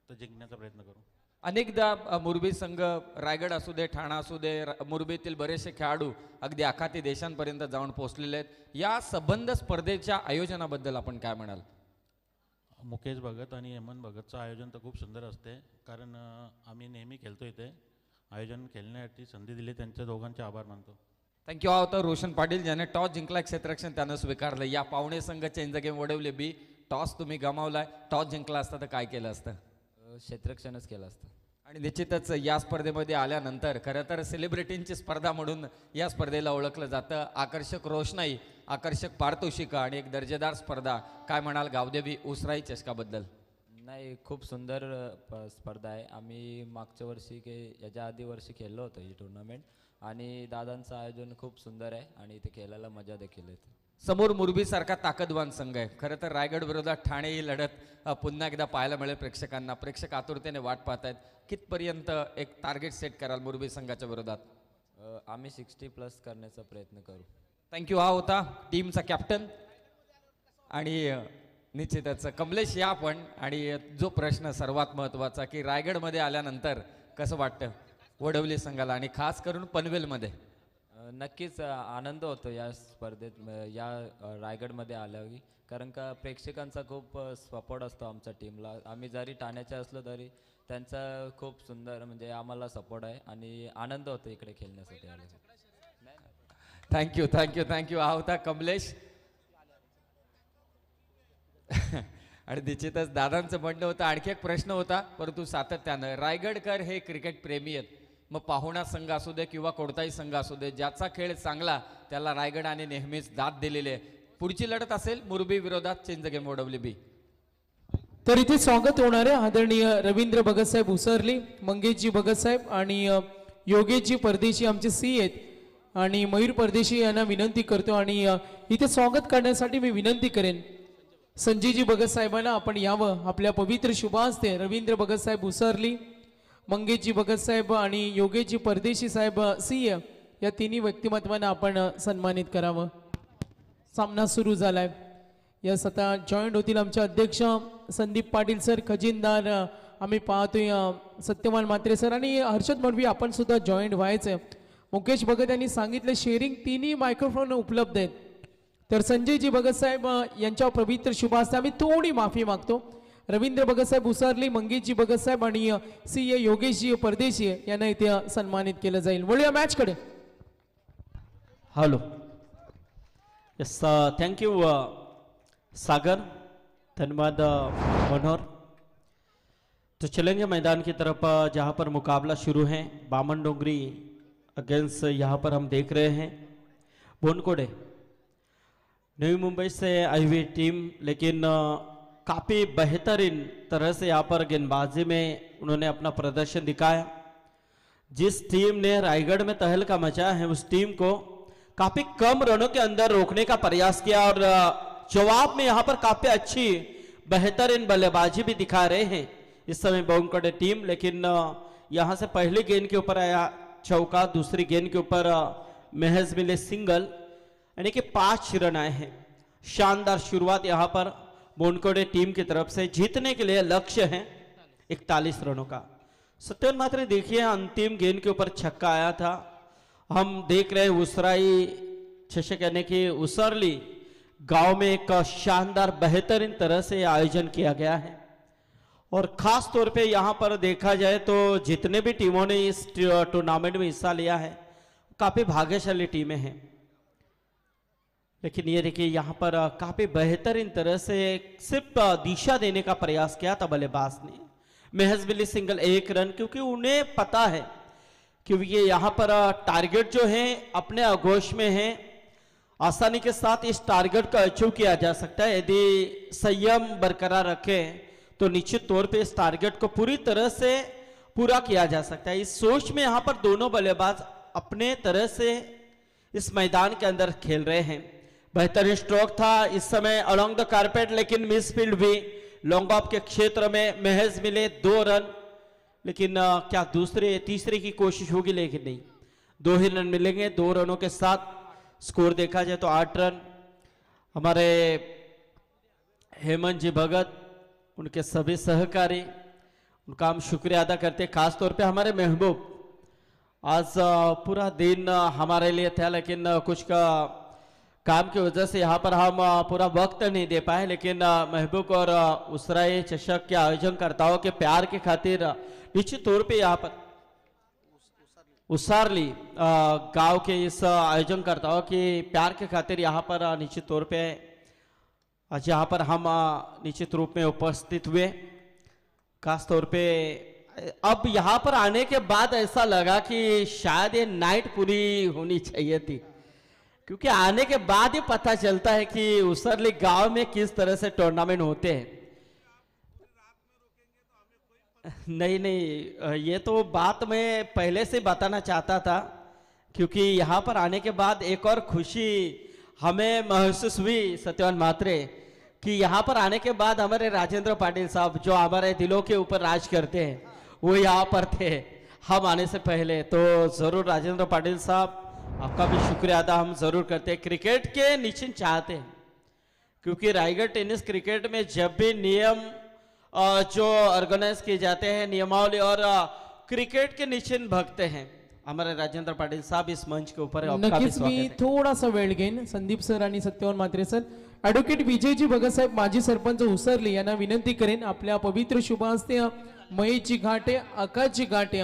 D: तर जिंकण्याचा प्रयत्न करू.
C: अनेकदा मुरबी संघ रायगड असू दे, ठाणा असू दे, मुरबीतील बरेचसे खेळाडू अगदी आखाती देशांपर्यंत जाऊन पोहोचलेले आहेत. या संबंध स्पर्धेच्या आयोजनाबद्दल आपण काय म्हणाल?
D: मुकेश भगत आणि हेमंत भगतचं आयोजन तर खूप सुंदर असते, कारण आम्ही नेहमी खेळतो इथे. आयोजन खेळण्यासाठी संधी दिली, त्यांच्या दोघांचे आभार मानतो.
C: थँक्यू. हा होता रोशन पाटील ज्याने टॉस जिंकला, क्षेत्ररक्षण त्यानं स्वीकारलं. या पावणे संघ चेंज द गेम वडवले बी. टॉस तुम्ही गमावलाय, टॉस जिंकला असता तर काय केलं असतं?
E: क्षेत्ररक्षणच केलं असतं.
C: आणि निश्चितच या स्पर्धेमध्ये आल्यानंतर खरं तर सेलिब्रिटींची स्पर्धा म्हणून या स्पर्धेला ओळखलं जातं. आकर्षक रोषणाई, आकर्षक पारितोषिकं आणि एक दर्जेदार स्पर्धा. काय म्हणाल गावदेवी उसराई चषकाबद्दल?
E: नाही, खूप सुंदर स्पर्धा आहे. आम्ही मागच्या वर्षी याच्या आधी वर्षी खेळलो होतो ही टुर्नामेंट आणि दादांचं आयोजन खूप सुंदर आहे आणि इथे खेळायला मजा देखील येते.
C: समोर मुरबीसारखा ताकदवान संघ आहे. खरं तर रायगड विरोधात ठाणे ही लढत पुन्हा एकदा पाहायला मिळेल प्रेक्षकांना. प्रेक्षक आतुरतेने वाट पाहत आहेत. कितपर्यंत एक टार्गेट सेट कराल मुरबी संघाच्या विरोधात?
E: आम्ही 60+ करण्याचा प्रयत्न करू.
C: थँक्यू. हा होता टीमचा कॅप्टन आणि निश्चितच कमलेश या आपण. आणि जो प्रश्न सर्वात महत्त्वाचा की रायगडमध्ये आल्यानंतर कसं वाटतं वडवली संघाला आणि खास करून पनवेलमध्ये?
E: नक्कीच आनंद होतो या स्पर्धेत, या रायगडमध्ये आल्यावर, कारण का प्रेक्षकांचा खूप सपोर्ट असतो आमच्या टीमला. आम्ही जरी ठाण्याचे असलो तरी त्यांचा खूप सुंदर म्हणजे आम्हाला सपोर्ट आहे आणि आनंद होतो इकडे खेळण्यासाठी आल्यावर.
C: Thank you thank you thank you. हा होता कमलेश. आणि निश्चितच दादांचं म्हणणं होतं. आणखी एक प्रश्न होता, परंतु सातत्यानं रायगडकर हे क्रिकेट प्रेमी आहेत. मग पाहुणा संघ असू दे किंवा कोणताही संघ असू दे, ज्याचा खेळ चांगला त्याला रायगडाने नेहमीच दाद दिलेली आहे. पुढची लढत असेल मुरबी विरोधात change the game Vadavali B.
A: तर इथे स्वागत होणार आहे आदरणीय रवींद्र भगतसाहेब उसरली, मंगेशजी भगतसाहेब आणि योगेशजी परदेशी आमचे सी आहेत आणि मयूर परदेशी यांना विनंती करतो. आणि इथे स्वागत करण्यासाठी मी विनंती करेन संजयजी भगत साहेबांना आपण यावं. आपल्या पवित्र शुभास्ते रवींद्र भगतसाहेब उसरली, मंगेशजी भगतसाहेब आणि योगेशजी परदेशी साहेब सी या तिन्ही व्यक्तिमत्वांना आपण सन्मानित करावं. सामना सुरू झालाय. यास आता जॉईंट होतील आमचे अध्यक्ष संदीप पाटील सर, खजिनदार आम्ही पाहतोय सत्यवान म्हात्रे सर आणि हर्षद मडवी आपण सुद्धा जॉईंट व्हायचंय. मुकेश भगत यांनी सांगितलं शेअरिंग तिन्ही मायक्रोफोन उपलब्ध आहेत. तर संजयजी भगत साहेब यांच्या पवित्र शुभास्ते आम्ही थोडी माफी मागतो. रवींद्र भगत साहेब उसरली, मंगेशजी भगत साहेब आणि सी योगेशजी परदेशी यांना इथे सन्मानित केलं जाईल. वळूया मॅच कडे.
F: हेलो, यस, थैंक यू सागर, धन्यवाद मनोहर. तो चलेंगे मैदान की तरफ जहां पर मुकाबला शुरू है. बामन डोंगरी अगेंस्ट यहाँ पर हम देख रहे हैं बोनकोड़े, नई मुंबई से आई हुई टीम, लेकिन काफ़ी बेहतरीन तरह से यहाँ पर गेंदबाजी में उन्होंने अपना प्रदर्शन दिखाया. जिस टीम ने रायगढ़ में तहलका मचाया है उस टीम को काफ़ी कम रनों के अंदर रोकने का प्रयास किया और जवाब में यहाँ पर काफ़ी अच्छी बेहतरीन बल्लेबाजी भी दिखा रहे हैं इस समय बोनकोड़े टीम. लेकिन यहाँ से पहली गेंद के ऊपर आया चौका, दूसरी गेंद के ऊपर महज मिले सिंगल, यानी कि 5 रन आए हैं. शानदार शुरुआत यहाँ पर बोनकोड़े टीम की तरफ से. जीतने के लिए लक्ष्य है 41 रनों का. सत्यवान म्हात्रे देखिए अंतिम गेंद के ऊपर छक्का आया था. हम देख रहे हैं उसराई चषक यानी कि उसरली गांव में एक शानदार बेहतरीन तरह से आयोजन किया गया है और खास तौर पे यहाँ पर देखा जाए तो जितने भी टीमों ने इस टूर्नामेंट में हिस्सा लिया है काफ़ी भाग्यशाली टीमें हैं. लेकिन ये देखिए यहाँ पर काफ़ी बेहतरीन तरह से सिर्फ दिशा देने का प्रयास किया था बल्लेबाज ने. महज मिली सिंगल 1 रन, क्योंकि उन्हें पता है कि ये यहाँ पर टारगेट जो है अपने आगोश में है आसानी के साथ इस टारगेट को अचीव किया जा सकता है। यदि संयम बरकरार रखें तो निश्चित तौर पे इस टारगेट को पूरी तरह से पूरा किया जा सकता है। इस सोच में यहाँ पर दोनों बल्लेबाज अपने तरह से इस मैदान के अंदर खेल रहे हैं। बेहतरीन स्ट्रोक था इस समय अलोंग द कारपेट, लेकिन मिस फील्ड भी लॉन्ग ऑफ के क्षेत्र में महज मिले 2 रन। लेकिन क्या दूसरे तीसरे की कोशिश होगी, लेकिन नहीं, 2 ही रन मिलेंगे। 2 रनों के साथ स्कोर देखा जाए तो 8 रन। हमारे हेमंत जी भगत, उनके सभी सहकारी, उनका हम शुक्रिया अदा करते हैं। खास तौर पे हमारे महबूब, आज पूरा दिन हमारे लिए था, लेकिन कुछ का काम की वजह से यहाँ पर हम पूरा वक्त नहीं दे पाए। लेकिन महबूब और उसराई चषक के आयोजनकर्ताओं के प्यार के खातिर निश्चित तौर पे यहाँ पर उसारली गांव के इस आयोजनकर्ताओं के प्यार के खातिर यहाँ पर निश्चित तौर पे आज यहाँ पर हम निश्चित रूप में उपस्थित हुए। खास तौर पे अब यहाँ पर आने के बाद ऐसा लगा कि शायद ये नाइट पूरी होनी चाहिए थी, क्योंकि आने के बाद ही पता चलता है कि उसरली गांव में किस तरह से टूर्नामेंट होते हैं। नहीं नहीं, ये तो बात मैं पहले से बताना चाहता था, क्योंकि यहाँ पर आने के बाद एक और खुशी हमें महसूस हुई सत्यवान मात्रे, कि यहाँ पर आने के बाद हमारे राजेंद्र पाटिल साहब जो हमारे दिलों के ऊपर राज करते हैं वो यहाँ पर थे हम आने से पहले। तो जरूर राजेंद्र पाटिल साहब, आपका भी शुक्रिया अदा हम जरूर करते हैं। क्रिकेट के निश्चित चाहते हैं, क्योंकि रायगढ़ टेनिस क्रिकेट में जब भी नियम जो ऑर्गेनाइज किए जाते हैं, नियमावली और क्रिकेट के निश्चित भक्त हैं हमारे राजेंद्र पाटिल साहब, इस मंच के ऊपर आपका भी
A: नक्कीच
F: स्वागत
A: मी
F: है।
A: थोडासा वेळ घेईन संदीप सर आणि सत्यवान म्हात्रे सर। ॲडव्होकेट विजयजी भगत साहेब माजी सरपंच उसरली यांना विनंती करेन आपल्या पवित्र शुभ हस्ते महेशजी घाटे, आकाशजी घाटे,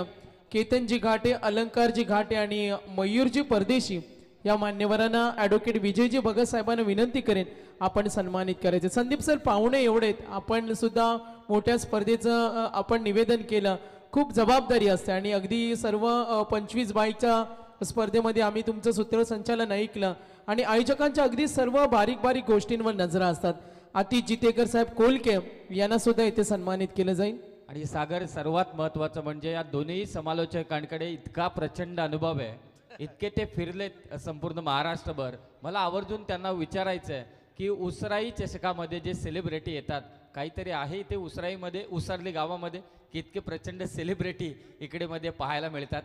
A: केतनजी घाटे, अलंकारजी घाटे आणि मयूरजी परदेशी या मान्यवरांना ॲडव्होकेट विजयजी भगत साहेबांना विनंती करेन आपण सन्मानित करायचे। संदीप सर, पाहुणे एवढेत, आपण सुद्धा मोठ्या स्पर्धेचं आपण निवेदन केलं, खूप जबाबदारी असते आणि अगदी सर्व 25 बाईच्या स्पर्धेमध्ये आम्ही तुमचं सूत्रसंचालन ऐकलं आणि आयोजकांच्या अगदी सर्व बारीक बारीक गोष्टींवर नजरा असतात। आतिश जितेकर साहेब कोलके यांना सुद्धा इथे सन्मानित केलं जाईल।
C: आणि सागर, सर्वात महत्वाचं म्हणजे या दोन्ही समालोचकांकडे इतका प्रचंड अनुभव आहे, इतके ते फिरलेत संपूर्ण महाराष्ट्रभर। मला आवर्जून त्यांना विचारायचं आहे की उसराई चषकामध्ये जे सेलिब्रिटी येतात, काहीतरी आहे इथे उसराईमध्ये, उसरली गावामध्ये की इतके प्रचंड सेलिब्रिटी इकडे मध्ये पाहायला मिळतात?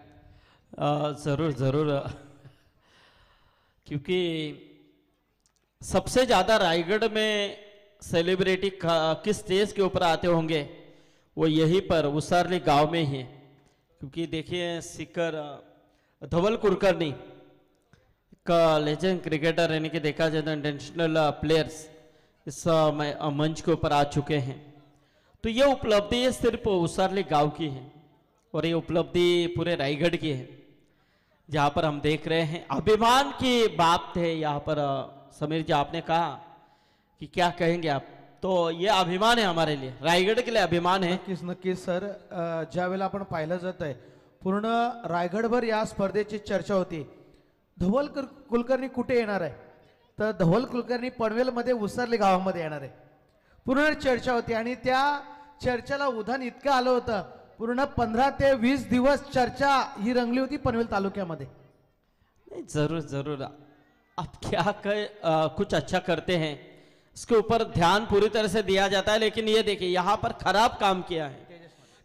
F: जरूर जरूर, क्योंकि सबसे ज्यादा रायगढ़ में सेलिब्रिटी किस स्टेज के ऊपर आते होंगे वो यहीं पर उसरली गांव में ही है। क्योंकि देखिए सिकर धवल कुलकर्णी का लेजेंड क्रिकेटर, यानी कि देखा जाए तो इंटरनेशनल प्लेयर्स इस मंच के ऊपर आ चुके हैं। तो ये उपलब्धि ये सिर्फ उसरली गांव की है और ये उपलब्धि पूरे रायगढ़ की है, जहाँ पर हम देख रहे हैं अभिमान की बात है। यहाँ पर समीर जी आपने कहा कि क्या कहेंगे आप, तो ये अभिमान है हमारे लिए, रायगढ़ के लिए अभिमान है।
G: नक्कीच नक्कीच सर, ज्या वेळेला आपण पाहिलं जात आहे पूर्ण रायगडभर या स्पर्धेची चर्चा होती, धवल कुलकर्णी कुठे येणार आहे, तर धवल कुलकर्णी पनवेलमध्ये उसरली गावामध्ये येणार आहे, पूर्ण चर्चा होती आणि त्या चर्चेला उधाण इतकं आलं होतं, पूर्ण 15 ते 20 दिवस चर्चा ही रंगली होती पनवेल तालुक्यामध्ये।
F: नहीं, जरूर जरूर, आप क्या कुछ अच्छा करते हैं इसके ऊपर ध्यान पूरी तरह से दिया जाता है। लेकिन ये देखिए यहाँ पर खराब काम किया है,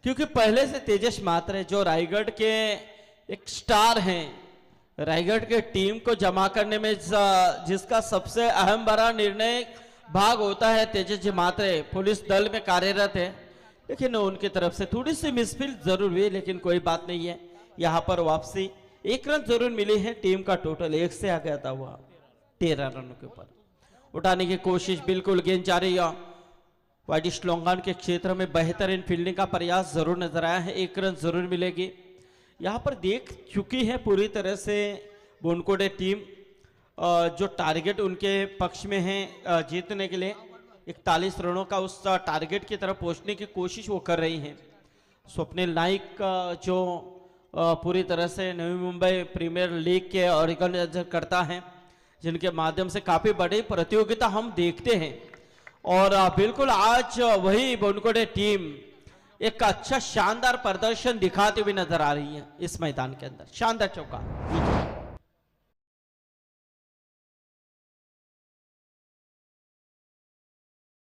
F: क्योंकि पहले से तेजस मात्र जो रायगढ़ के एक स्टार हैं, रायगढ़ के टीम को जमा करने में जिसका सबसे अहम बड़ा निर्णय भाग होता है, तेजस जी मात्रे पुलिस दल में कार्यरत है। लेकिन उनकी तरफ से थोड़ी सी मिसफील्ड जरूर हुई, लेकिन कोई बात नहीं है। यहाँ पर वापसी 1 रन जरूर मिली है, टीम का टोटल 1 से आ गया था, हुआ 13 रनों के ऊपर उठाने की कोशिश, बिल्कुल गेंद जा रही है वाइडिश लोंगान के क्षेत्र में, बेहतरीन फील्डिंग का प्रयास जरूर नजर आया है, 1 रन जरूर मिलेगी। यहाँ पर देख चुकी है पूरी तरह से बोनकोडे टीम, जो टारगेट उनके पक्ष में है जीतने के लिए 41 रनों का, उस टारगेट की तरफ पहुंचने की कोशिश वो कर रही हैं। स्वप्निल नाइक जो पूरी तरह से नवी मुंबई प्रीमियर लीग के ऑर्गेनाइजर करता है, जिनके माध्यम से काफी बड़ी प्रतियोगिता हम देखते हैं। और बिल्कुल आज वही बोनकोडे टीम एक अच्छा शानदार प्रदर्शन दिखाती हुई नजर आ रही है इस मैदान के अंदर। शानदार चौका।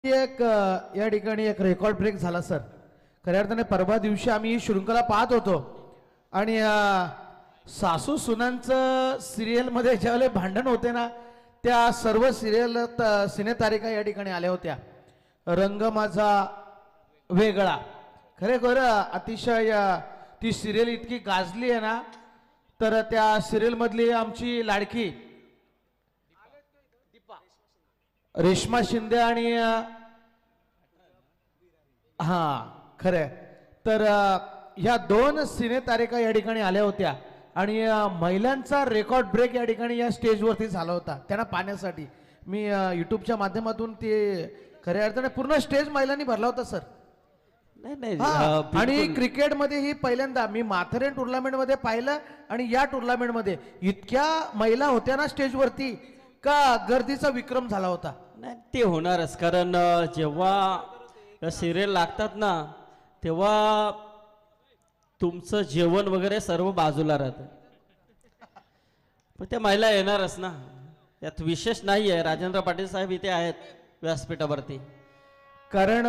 G: एक या ठिकाणी एक रेकॉर्ड ब्रेक झाला सर. खऱ्या अर्थाने परवा दिवशी आम्ही ही शृंखला पाहत होतो आणि सासू सुनांचं सिरियल मध्ये ज्यावेळेला भांडण होते ना, त्या सर्व सिरियल सिनेतारिका या ठिकाणी आल्या होत्या. रंग माझा वेगळा, खरेखर अतिशय ती सिरियल इतकी गाजली आहे ना, तर त्या सिरियल मधली आमची लाडकी रेश्मा शिंदे आणि हा खरंय तर ह्या दोन सिनेतारिका या ठिकाणी आल्या होत्या आणि महिलांचा रेकॉर्ड ब्रेक या ठिकाणी या स्टेजवरती झाला होता त्यांना पाहण्यासाठी. मी युट्यूबच्या माध्यमातून ते खऱ्या अर्थाने पूर्ण स्टेज महिलांनी भरला होता सर. आणि क्रिकेटमध्ये ही पहिल्यांदा मी माथेरन टुर्नामेंट मध्ये पाहिलं आणि या टुर्नामेंट मध्ये इतक्या महिला होत्या ना स्टेजवरती का गर्दीचा विक्रम झाला होता.
F: नाही ते होणारच, कारण जेव्हा सिरियल लागतात ना तेव्हा तुमचं जेवण वगैरे सर्व बाजूला राहतं, पण त्या महिला येणारच ना, यात विशेष नाही आहे. राजेंद्र पाटील साहेब इथे आहेत व्यासपीठावरती.
G: कारण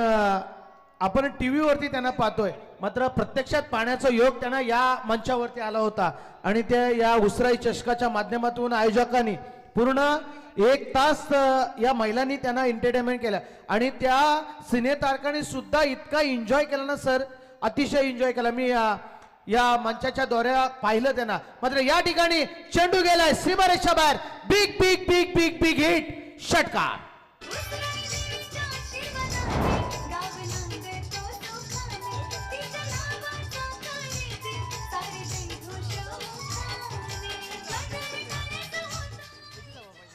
G: आपण टीव्हीवरती त्यांना पाहतोय, मात्र प्रत्यक्षात पाहण्याचा योग त्यांना या मंचावरती आला होता आणि त्या या उसराई चषकाच्या माध्यमातून आयोजकांनी पूर्ण 1 तास या महिलांनी त्यांना एंटरटेनमेंट केलं आणि त्या सिनेतारकांनी सुद्धा इतका एन्जॉय केला ना सर, अतिशय एन्जॉय केला. मी या मंचाच्या दौऱ्या पाहिलं त्यांना. मात्र या ठिकाणी चेंडू गेलाय सीमारेषा बाहेर. Big big big big big hit, षटकार.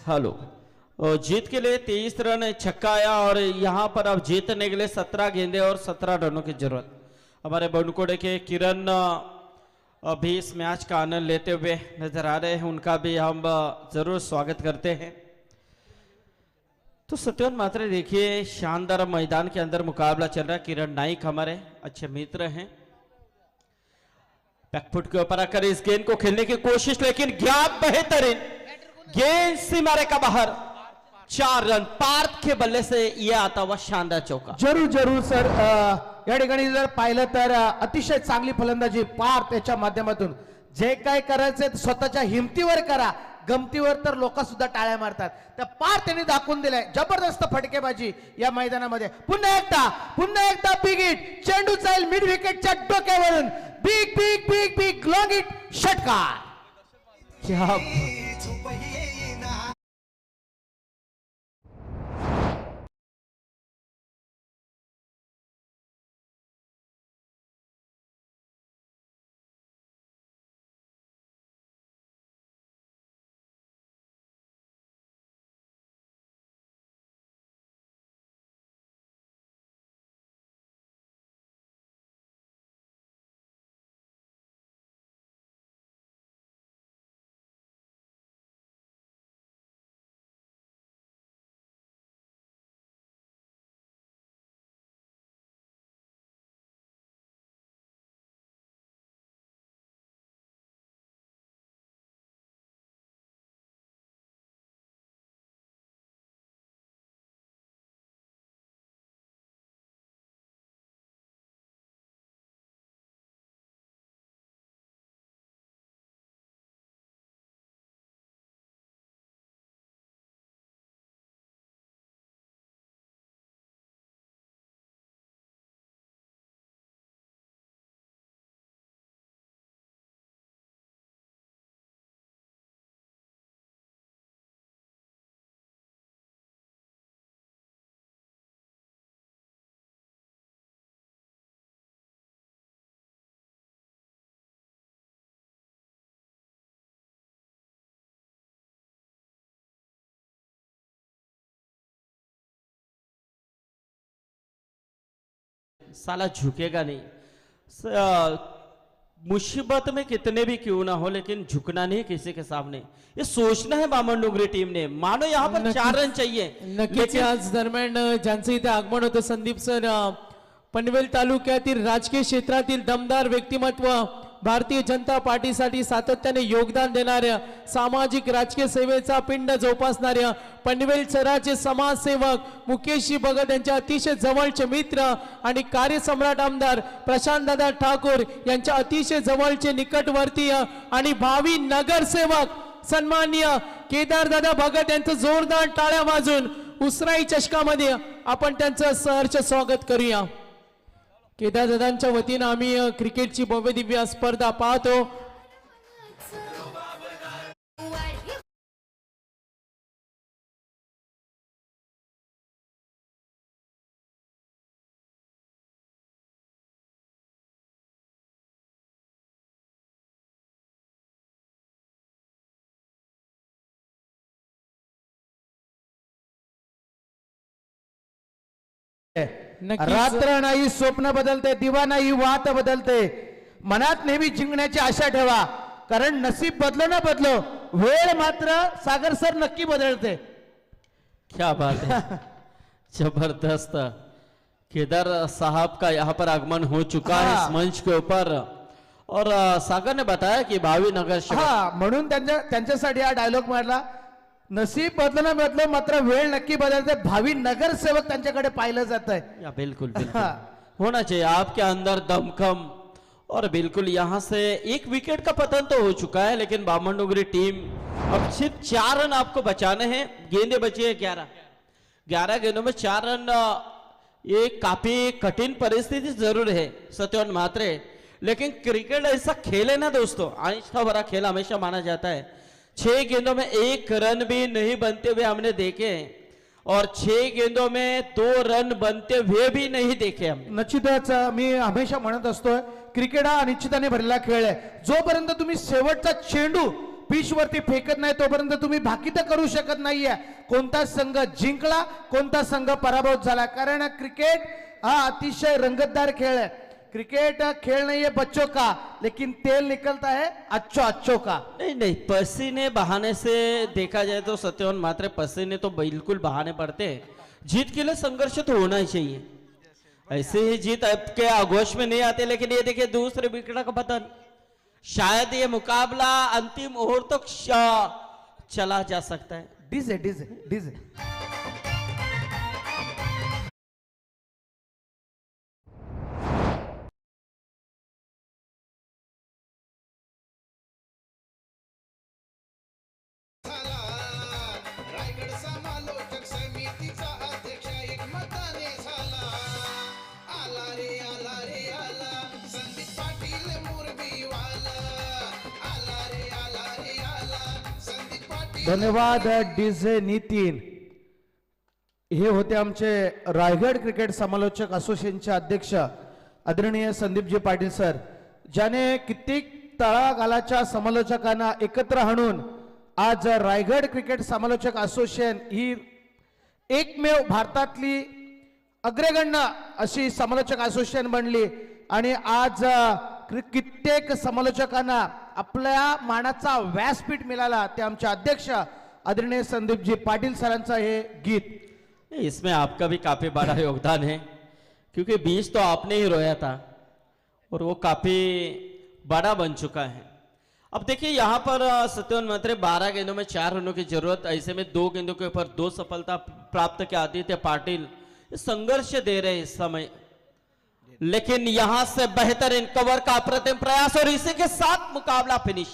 F: हेलो, जीत के लिए 23 रन छक्का आया और यहाँ पर अब जीतने के लिए 17 गेंदे और 17 रनों की जरूरत. हमारे बनकोड़े के किरण अभी इस मैच का आनंद लेते हुए नजर आ रहे हैं, उनका भी हम जरूर स्वागत करते हैं. तो सत्यवान मात्रे देखिए, शानदार मैदान के अंदर मुकाबला चल रहा है. किरण नाइक हमारे अच्छे मित्र हैं. बैकफुट के ऊपर आकर इस गेंद को खेलने की कोशिश, लेकिन गैप बेहतरीन, गेंद सीमारे का बाहर. 4 रन पार्थ के बल्ले से यह आता हुआ शानदार चौका.
G: जरूर जरूर सर, या ठिकाणी जर पाहिलं तर अतिशय चांगली फलंदाजी पार्थ याच्या माध्यमातून. जे काय करायचं स्वतःच्या हिमतीवर करा, गमतीवर तर लोक सुद्धा टाळ्या मारतात. त्या पार्थ यांनी दाखवून दिलाय जबरदस्त फटकेबाजी या मैदानामध्ये. पुन्हा एकदा बिग हिट, चेंडू जाईल मिड विकेटच्या डोक्यावरून. Big big big big long hit, षटकार. क्या
F: साला झुकेगा नहीं. मुसीबत में कितने भी क्यों ना हो लेकिन झुकना नहीं किसी के सामने, ये सोचना है बामणडोंगरी टीम ने. मानो यहाँ पर
A: नक्कीच.
F: 4 रन चाहिए.
A: नक्कीच आज दरम्यान ज्यांचं इथे आगमन होतं संदीप सर पनवेल तालुक्यातील राजकीय क्षेत्रातील दमदार व्यक्तिमत्व, भारतीय जनता पार्टीसाठी सातत्याने योगदान देणाऱ्या, सामाजिक राजकीय सेवेचा पिंड जोपासणाऱ्या पनवेल शहराचे समाजसेवक मुकेशजी भगत यांच्या अतिशय जवळचे मित्र आणि कार्यसम्राट आमदार प्रशांत दादा ठाकूर यांच्या अतिशय जवळचे निकटवर्तीय आणि भावी नगरसेवक सन्माननीय केदार दादा भगत यांचं जोरदार टाळ्या वाजून उसराई चषकामध्ये आपण त्यांचं सहर्ष स्वागत करूया. केदार दादांच्या वतीनं आम्ही क्रिकेटची भव्य दिव्य स्पर्धा पाहतो. नक्कीच.
G: रात्र नाही स्वप्न बदलते, दिवा नाही वाट बदलते. मनात नेहमी जिंकण्याची आशा ठेवा, कारण नसीब बदलो ना बदलो, वेळ मात्र सागर सर नक्की बदलते.
F: क्या बात है. जबरदस्त. केदार साहब का यहाँ पर आगमन हो चुका है
G: हाँ.
F: इस मंच के ऊपर. और सागर ने बताया कि भावी नगर सेवक.
G: हा म्हणून त्यांच्यासाठी हा डायलॉग मारला, नसीब बदलो ना बदलो मात्र वेळ नक्की बदलते. भावी नगरसेवक त्यांच्याकडे पाहिलं जात आहे.
F: या बिल्कुल बिल्कुल होना चाहिए आपके अंदर दमखम. और बिल्कुल यहाँ से एक विकेट का पतन तो हो चुका है, लेकिन बामणडोंगरी टीम अब सिर्फ 4 रन आपको बचाने हैं. गेंदे बची है 11 गेंदों में 4 रन. ये काफी कठिन परिस्थिति जरूर है सत्यवान म्हात्रे, लेकिन क्रिकेट ऐसा खेल है ना दोस्तों, आहिस्ता भरा खेल हमेशा माना जाता है. 6 गेंदों में 1 रन भी नहीं बनते हुए हमने देखे, और 6 गेंदों में 2 रन बनते हुए भी नहीं देखे हम.
G: निश्चितच मी हमेशा म्हणत असतोय, क्रिकेट हा अनिश्चिताने भरलेला खेळ आहे. जोपर्यंत तुम्ही शेवटचा चेंडू पिच वरती फेकत नाही तोपर्यंत तुम्ही भाकीत करू शकत नाहीये कोणता संघ जिंकला कोणता संघ पराभूत झाला. कारण क्रिकेट हा अतिशय रंगतदार खेळ आहे. क्रिकेट खेल नहीं है बच्चों का, लेकिन तेल निकलता है अच्छो अच्छो का.
F: नहीं नहीं, पसीने बहाने से देखा जाए तो सत्यवान म्हात्रे पसीने तो बिल्कुल बहाने पड़ते हैं. जीत के लिए संघर्ष तो होना ही चाहिए. ऐसे ही जीत आपके आगोश में नहीं आते, लेकिन ये देखिए दूसरे विकेट का पतन. शायद ये मुकाबला अंतिम ओवर तक चला जा सकता है.
G: डीजे डीजे डीजे
H: रायगड समालोचक समितीचा अध्यक्ष एकमताने झाला. आला रे आला रे आला संदीप पाटील मुरबीवाला. आला रे आला रे आला संदीप पाटील.
G: धन्यवाद डीजे नितीन. हे होते आमचे रायगड क्रिकेट समालोचक असोसिएशनचे अध्यक्ष आदरणीय संदीपजी पाटील सर, ज्याने कित्येक तळागाळाच्या समालोचकांना एकत्र आणून आज रायगड क्रिकेट समालोचक असोसिएशन ही एकमेव भारतातली अग्रगण्य अशी समालोचक असोसिएशन बनली. आणि आज कित्येक समालोचकांना आपल्या मानाचा व्यासपीठ मिळाला. ते आमचे अध्यक्ष आदरणीय संदीपजी पाटील सरांचा हे गीत.
F: इसमें आपका भी काफी बड़ा योगदान है, क्योंकि बीच तो आपने ही रोया था और वो काफी बड़ा बन चुका है. अब देखिए यहाँ पर सत्यवान म्हात्रे 12 गेंदों में 4 रनों की जरूरत, ऐसे में 2 गेंदों के ऊपर 2 सफलता प्राप्त किया. आदित्य पाटिल संघर्ष दे रहे इस समय, लेकिन यहां से बेहतरीन कवर का अप्रतिम प्रयास और इसी के साथ मुकाबला फिनिश.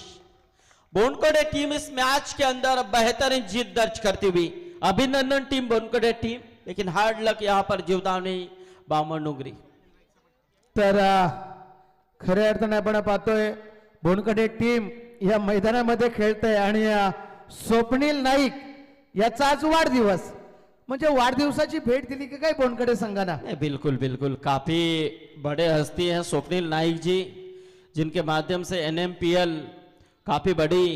F: बोनकड़े टीम इस मैच के अंदर बेहतरीन जीत दर्ज करती हुई. अभिनंदन टीम बोनकड़े टीम, लेकिन हार्ड लक यहाँ पर जीवदानी बामणडोंगरी.
G: तर खऱ्या अर्थाने आपण पाहतोय बोनकडे टीम या मैदानामध्ये खेळते आणि स्वप्नील नाईक याचा आज वाढदिवस, म्हणजे वाढदिवसाची भेट दिली की काय बोनकडे संघाना.
F: बिल्कुल बिल्कुल, काफी बड़े हस्ती हैं स्वप्निल नाइक जी, जिनके माध्यम से NMPL काफी बड़ी